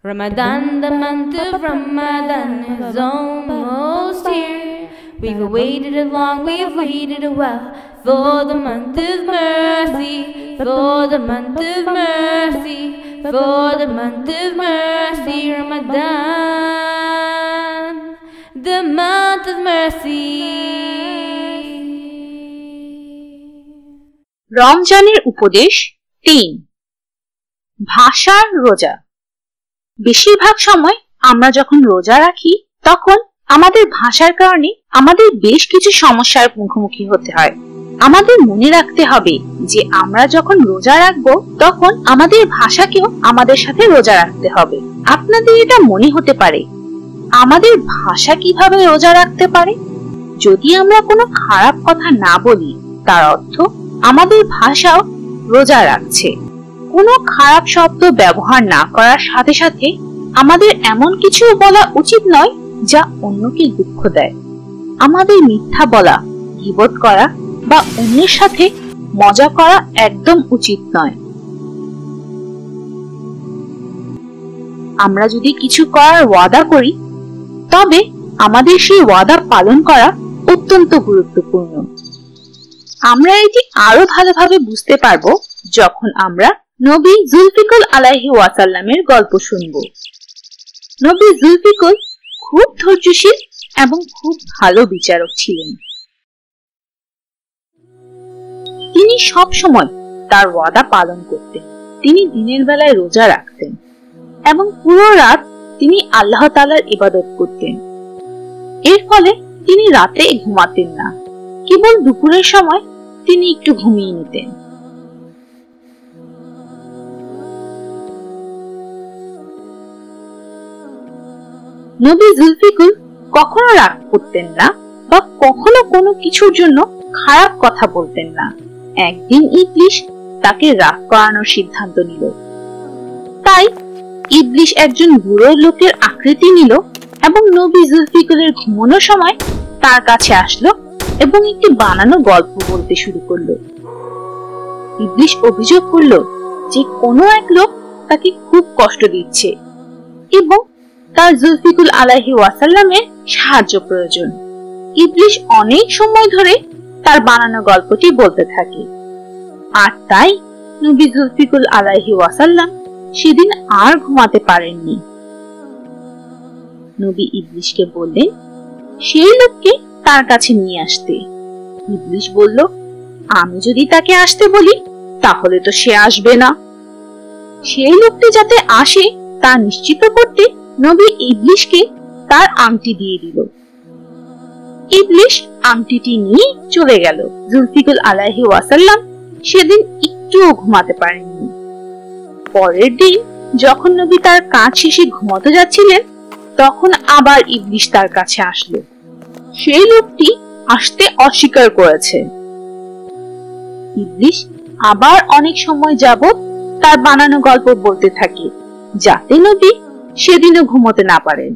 Ramadan, the month of Ramadan is almost here. We've waited a while for the month of mercy, for the month of mercy, for the month of mercy. Ramadan, the month of mercy. রমজানের উপদেশ ৩। ভাষার রোজা। বেশিরভাগ সময় আমরা যখন রোজা রাখি তখন আমাদের ভাষার কারণে আমাদের বেশ কিছু সমস্যার মুখোমুখি হতে হয়। আমাদের মনে রাখতে হবে যে আমরা যখন রোজা রাখবো তখন আমাদের ভাষাকেও আমাদের সাথে রোজা রাখতে হবে। আপনাদের এটা মনে হতে পারে, আমাদের ভাষা কিভাবে রোজা রাখতে পারে? যদি আমরা কোনো খারাপ কথা না বলি তার অর্থ আমাদের ভাষাও রোজা রাখছে। কোনো খারাপ শব্দ ব্যবহার না করার সাথে সাথে আমাদের এমন কিছু বলা উচিত নয় যা অন্যকে দুঃখ দেয়। আমাদের মিথ্যা বলা, গীবত করা বা অন্যের সাথে মজা করা একদম উচিত নয়। আমরা যদি কিছু করার ওয়াদা করি তবে আমাদের সেই ওয়াদা পালন করা অত্যন্ত গুরুত্বপূর্ণ। আমরা এটি আরো ভালোভাবে বুঝতে পারবো যখন আমরা নবী জুলফিকুল আলাইহি ওয়াসাল্লামের গল্প শুনব। নবী জুলফিকুল খুব ধৈর্যশীল এবং খুব ভালো বিচারক ছিলেন। তিনি সব সময় তার ওয়াদা পালন করতেন। তিনি দিনের বেলায় রোজা রাখতেন এবং পুরো রাত তিনি আল্লাহ তাআলার ইবাদত করতেন। এর ফলে তিনি রাতে ঘুমাতেন না, কেবল দুপুরের সময় তিনি একটু ঘুমিয়ে নিতেন। নবী জুলফিকুল কখনো রাগ করতেন না বা কখনো কোনো কিছুর জন্য খারাপ কথা বলতেন না। একদিন ইবলিশ তাকে রাগ করানোর সিদ্ধান্ত নিল। তাই ইবলিশ একজন বুড়ো লোকের আকৃতি নিল এবং নবী জুলফিকুলের ঘুমানোর সময় তার কাছে আসলো এবং একটি বানানো গল্প বলতে শুরু করলো। ইবলিশ অভিযোগ করলো যে কোনো এক লোক তাকে খুব কষ্ট দিচ্ছে এবং তার জুলফিকুল আলাইহি ওয়াসাল্লামের সাহায্য প্রয়োজন। ইবলিশ অনেক সময় ধরে তার বানানো গল্পটি বলতে থাকে, আর তাই নবী জুলফিকুল আলাইহি ওয়াসাল্লাম সেদিন আর ঘুমাতে পারেননি। নবী ইবলিশকে বললেন সেই লোককে তার কাছে নিয়ে আসতে। ইবলিশ বলল, আমি যদি তাকে আসতে বলি তাহলে তো সে আসবে না। সেই লোকটি যাতে আসে তা নিশ্চিত করতে নবী ইবলিশকে তার আংটি দিয়ে দিল। ইবলিশ আংটিটি নিয়ে চলে গেল। জুলফিকুল আলাইহি ওয়াসাল্লাম সেদিন একটুও ঘুমাতে পারেননি। পরের দিন যখন নবী তার কাজ শেষে ঘুমাতে যাচ্ছিলেন তখন আবার ইবলিশ তার কাছে আসলো। সেই লোকটি আসতে অস্বীকার করেছে। ইবলিশ আবার অনেক সময় যাবত তার বানানো গল্প বলতে থাকে যাতে নবী সেদিনও ঘুমোতে না পারেন।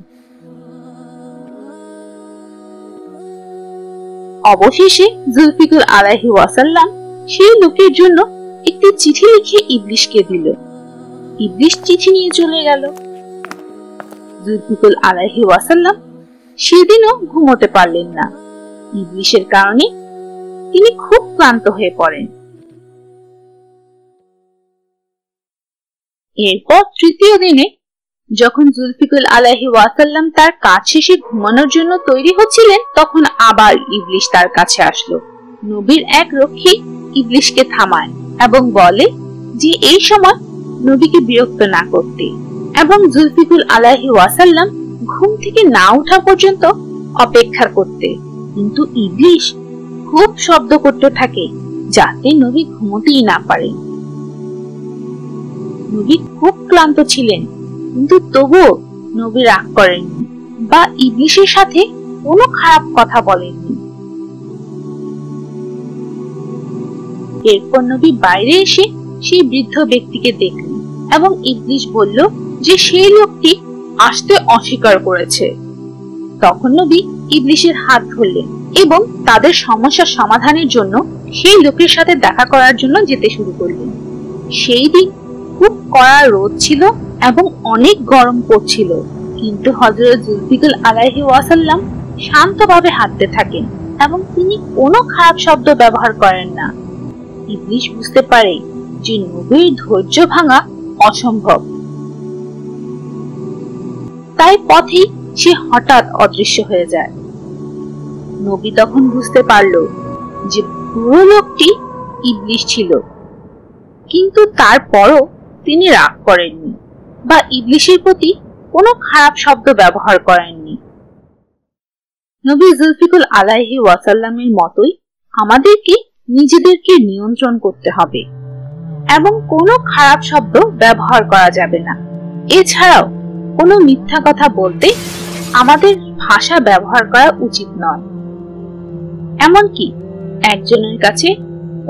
অবশেষে জুলফিকুল আলাইহি ওয়াসাল্লাম সেই লোকের জন্য একটি চিঠি লিখে ইবলিশকে দিল। ইবলিশ চিঠি নিয়ে চলে গেল। জুলফিকুল আলাইহি ওয়াসাল্লাম সেদিনও ঘুমোতে পারলেন না। ইবলিশের কারণে তিনি খুব ক্লান্ত হয়ে পড়েন। এরপর তৃতীয় দিনে যখন জুলফিকুল আলাইহি ওয়াসাল্লাম তার কাজ শেষে ঘুমানোর জন্য তৈরি হচ্ছিলেন তখন আবার ইবলিশ তার কাছে আসলো। নবীর এক রক্ষী ইবলিশকে থামায় এবং বলে যে এই সময় নবীকে বিরক্ত না করতে এবং জুলফিকুল আলাইহি ওয়াসাল্লাম ঘুম থেকে না ওঠা পর্যন্ত অপেক্ষা করতে। কিন্তু ইবলিশ খুব শব্দ করতে থাকে যাতে নবী ঘুমোতেই না পারেন। নবী খুব ক্লান্ত ছিলেন কিন্তু তবুও নবী রাগ করেননি বা ইবলিশের সাথে কোনো খারাপ কথা বলেননি। এরপর নবী বাইরে এসে সেই বৃদ্ধ ব্যক্তিকে দেখলেন এবং ইবলিশ বলল যে সেই লোকটি আসতে অস্বীকার করেছে। তখন নবী ইবলিশের হাত ধরলেন এবং তাদের সমস্যা সমাধানের জন্য সেই লোকের সাথে দেখা করার জন্য যেতে শুরু করলেন। সেই দিন খুব কড়া রোদ ছিল এবং অনেক গরম পড়ছিল, কিন্তু হযরত জুলফিকার আলাইহি ওয়াসাল্লাম শান্তভাবে হাঁটতে থাকেন এবং তিনি কোনো খারাপ শব্দ ব্যবহার করেন না। ইবলিস বুঝতে পারে যে নবীর ধৈর্য ভাঙা অসম্ভব, তাই পথেই সে হঠাৎ অদৃশ্য হয়ে যায়। নবী তখন বুঝতে পারল যে পুরো লোকটি ইবলিস ছিল, কিন্তু তারপরও তিনি রাগ করেননি বা ইবলিসের প্রতি কোনো খারাপ শব্দ ব্যবহার করেননি। নবী জুলফিকার আলাইহি ওয়াসাল্লামের মতোই আমাদেরকে নিজেদেরকে নিয়ন্ত্রণ করতে হবে এবং কোনো খারাপ শব্দ ব্যবহার করা যাবে না। এছাড়াও কোনো মিথ্যা কথা বলতে আমাদের ভাষা ব্যবহার করা উচিত নয়। এমনকি একজনের কাছে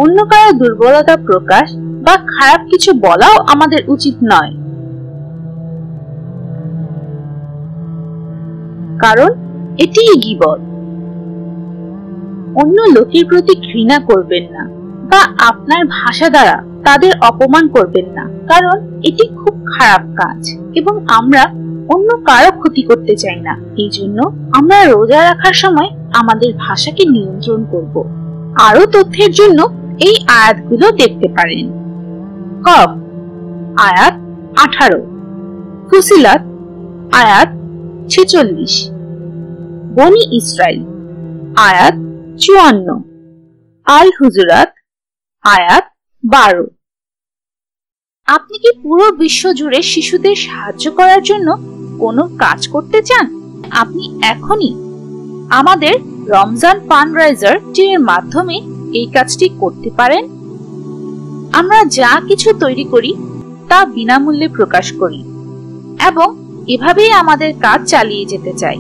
অন্য কারো দুর্বলতা প্রকাশ বা খারাপ কিছু বলাও আমাদের উচিত নয়, কারণ এটি গীবত। অন্য লোকের প্রতি ঘৃণা করবেন না বা আপনার ভাষা দ্বারা তাদের অপমান করবেন না, কারণ এটি খুব খারাপ কাজ এবং আমরা অন্য কারো ক্ষতি করতে চাই না। এই জন্য আমরা রোজা রাখার সময় আমাদের ভাষাকে নিয়ন্ত্রণ করব। আরো তথ্যের জন্য এই আয়াতগুলো দেখতে পারেন। কফ আয়াত 18, ফুসিলাত আয়াত 46, বনি ইসরাইল আয়াত 54, আল হুজুরাত আয়াত 12। আপনি কি পুরো বিশ্ব জুড়ে শিশুদের সাহায্য করার জন্য কোনো কাজ করতে চান? আপনি এখনই আমাদের রমজান ফান্ডরাইজার এর মাধ্যমে এই কাজটি করতে পারেন। আমরা যা কিছু তৈরি করি তা বিনামূল্যে প্রকাশ করি এবং এভাবেই আমাদের কাজ চালিয়ে যেতে চাই,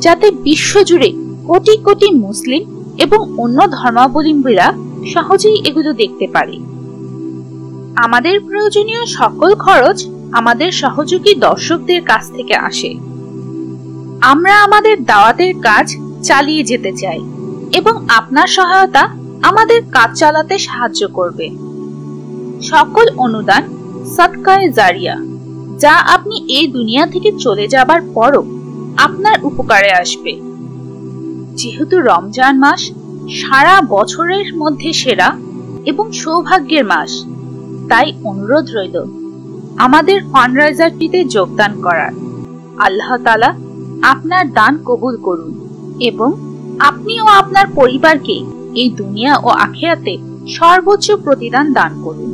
যাতে বিশ্বজুড়ে কোটি কোটি মুসলিম এবং অন্য ধর্মাবলম্বীরা সহজেই এগুলো দেখতে পারে। আমাদের প্রয়োজনীয় সকল খরচ আমাদের সহযোগী দর্শকদের কাছ থেকে আসে। আমরা আমাদের দাওয়াতের কাজ চালিয়ে যেতে চাই এবং আপনার সহায়তা আমাদের কাজ চালাতে সাহায্য করবে। সকল অনুদান সাদকায়ে জারিয়া, যা আপনি এই দুনিয়া থেকে চলে যাবার পরও আপনার উপকারে আসবে। যেহেতু রমজান মাস সারা বছরের মধ্যে সেরা এবং সৌভাগ্যের মাস, তাই অনুরোধ রইল আমাদের ফান্ডরাইজারটিতে যোগদান করার। আল্লাহ তাআলা আপনার দান কবুল করুন এবং আপনি ও আপনার পরিবারকে এই দুনিয়া ও আখিরাতে সর্বোচ্চ প্রতিদান দান করুন।